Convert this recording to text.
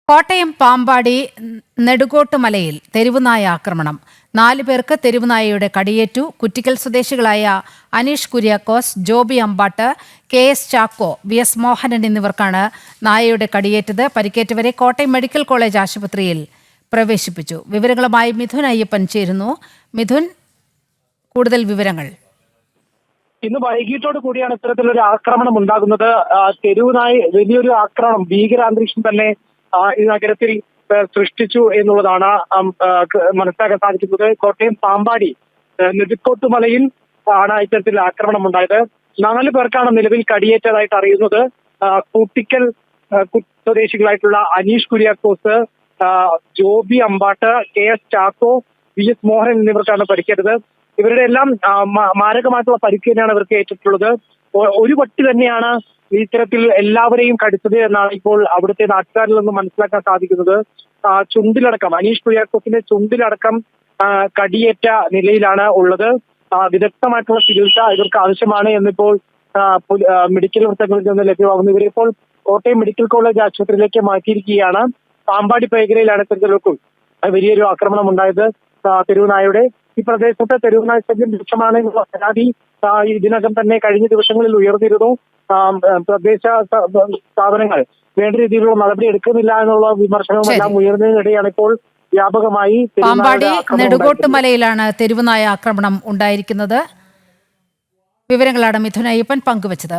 കോട്ടയം പാമ്പാടി നെടുകോട്ടുമലയിൽ തെരുവുനായ ആക്രമണം. 4 പേർക്ക് തെരുവുനായയുടെ കടിയേറ്റു. കുറ്റിക്കൽ സ്വദേശികളായ അനീഷ് കുര്യാക്കോസ്, ജോബി അമ്പാട്ട്, KS ചാക്കോ, VS മോഹനൻ എന്നിവർക്കാണ് നായയുടെ കടിയേറ്റത്. പരിക്കേറ്റവരെ കോട്ടയം മെഡിക്കൽ കോളേജ് ആശുപത്രിയിൽ പ്രവേശിപ്പിച്ചു. വിവരങ്ങളുമായി മിഥുൻ അയ്യപ്പൻ ചേരുന്നു. മിഥുൻ, കൂടുതൽ വിവരങ്ങൾ. ഇന്ന് വൈകിട്ടോട് കൂടിയാണ് ഇത്തരത്തിലൊരു ആക്രമണം ഉണ്ടാകുന്നത്. തെരുവുനായി വലിയൊരു ആക്രമണം, ഭീകരാന്തരീക്ഷം തന്നെ ഈ നഗരത്തിൽ സൃഷ്ടിച്ചു എന്നുള്ളതാണ് മനസ്സിലാക്കാൻ സാധിക്കുന്നത്. കോട്ടയം പാമ്പാടി നെടുക്കോട്ടുമലയിൽ ആണ് ഇത്തരത്തിൽ ആക്രമണം ഉണ്ടായത്. 4 പേർക്കാണ് നിലവിൽ കടിയേറ്റതായിട്ട് അറിയുന്നത്. കൂട്ടിക്കൽ സ്വദേശികളായിട്ടുള്ള അനീഷ് കുര്യാക്കോസ്, ജോബി അമ്പാട്ട്, KS ചാക്കോ, VS മോഹനൻ എന്നിവർക്കാണ് പരിക്കേറ്റത്. ഇവരുടെ എല്ലാം മാരകമായിട്ടുള്ള പരിക്ക് തന്നെയാണ് ഇവർക്ക് ഏറ്റിട്ടുള്ളത്. ഒരു പട്ടി തന്നെയാണ് ഇത്തരത്തിൽ എല്ലാവരെയും കടിച്ചത് എന്നാണ് ഇപ്പോൾ അവിടുത്തെ നാട്ടുകാരിൽ നിന്ന് മനസ്സിലാക്കാൻ സാധിക്കുന്നത്. ചുണ്ടിലടക്കം, അനീഷ് കുര്യാക്കോസിന്റെ ചുണ്ടിലടക്കം കടിയേറ്റ നിലയിലാണ് ഉള്ളത്. വിദഗ്ധമായിട്ടുള്ള ചികിത്സ ഇവർക്ക് ആവശ്യമാണ് എന്നിപ്പോൾ മെഡിക്കൽ വൃത്തങ്ങളിൽ നിന്ന് ലഭ്യമാകുന്നു. ഇവരിപ്പോൾ കോട്ടയം മെഡിക്കൽ കോളേജ് ആശുപത്രിയിലേക്ക് മാറ്റിയിരിക്കുകയാണ്. പാമ്പാടി മേഖലയിലാണ് ഇത്തരത്തിലൊക്കെ വലിയൊരു ആക്രമണം ഉണ്ടായത്. തെരുവുനായയുടെ ഈ പ്രദേശത്ത് തെരുവുനായ ശല്യം രൂക്ഷമാണ് എന്നുള്ള പരാതി ഇതിനകം തന്നെ കഴിഞ്ഞ ദിവസങ്ങളിൽ ഉയർന്നിരുന്നു. തദ്ദേശ സ്ഥാപനങ്ങൾ വേണ്ട രീതിയിലുള്ള നടപടി എടുക്കുന്നില്ല എന്നുള്ള വിമർശനവും എല്ലാം ഉയർന്നതിനിടെയാണ് ഇപ്പോൾ വ്യാപകമായി പാമ്പാടി നെടുകോട്ടുമലയിലാണ് തെരുവുനായ ആക്രമണം ഉണ്ടായിരിക്കുന്നത്. വിവരങ്ങളാണ് മിഥുൻ അയ്യപ്പൻ പങ്കുവച്ചത്.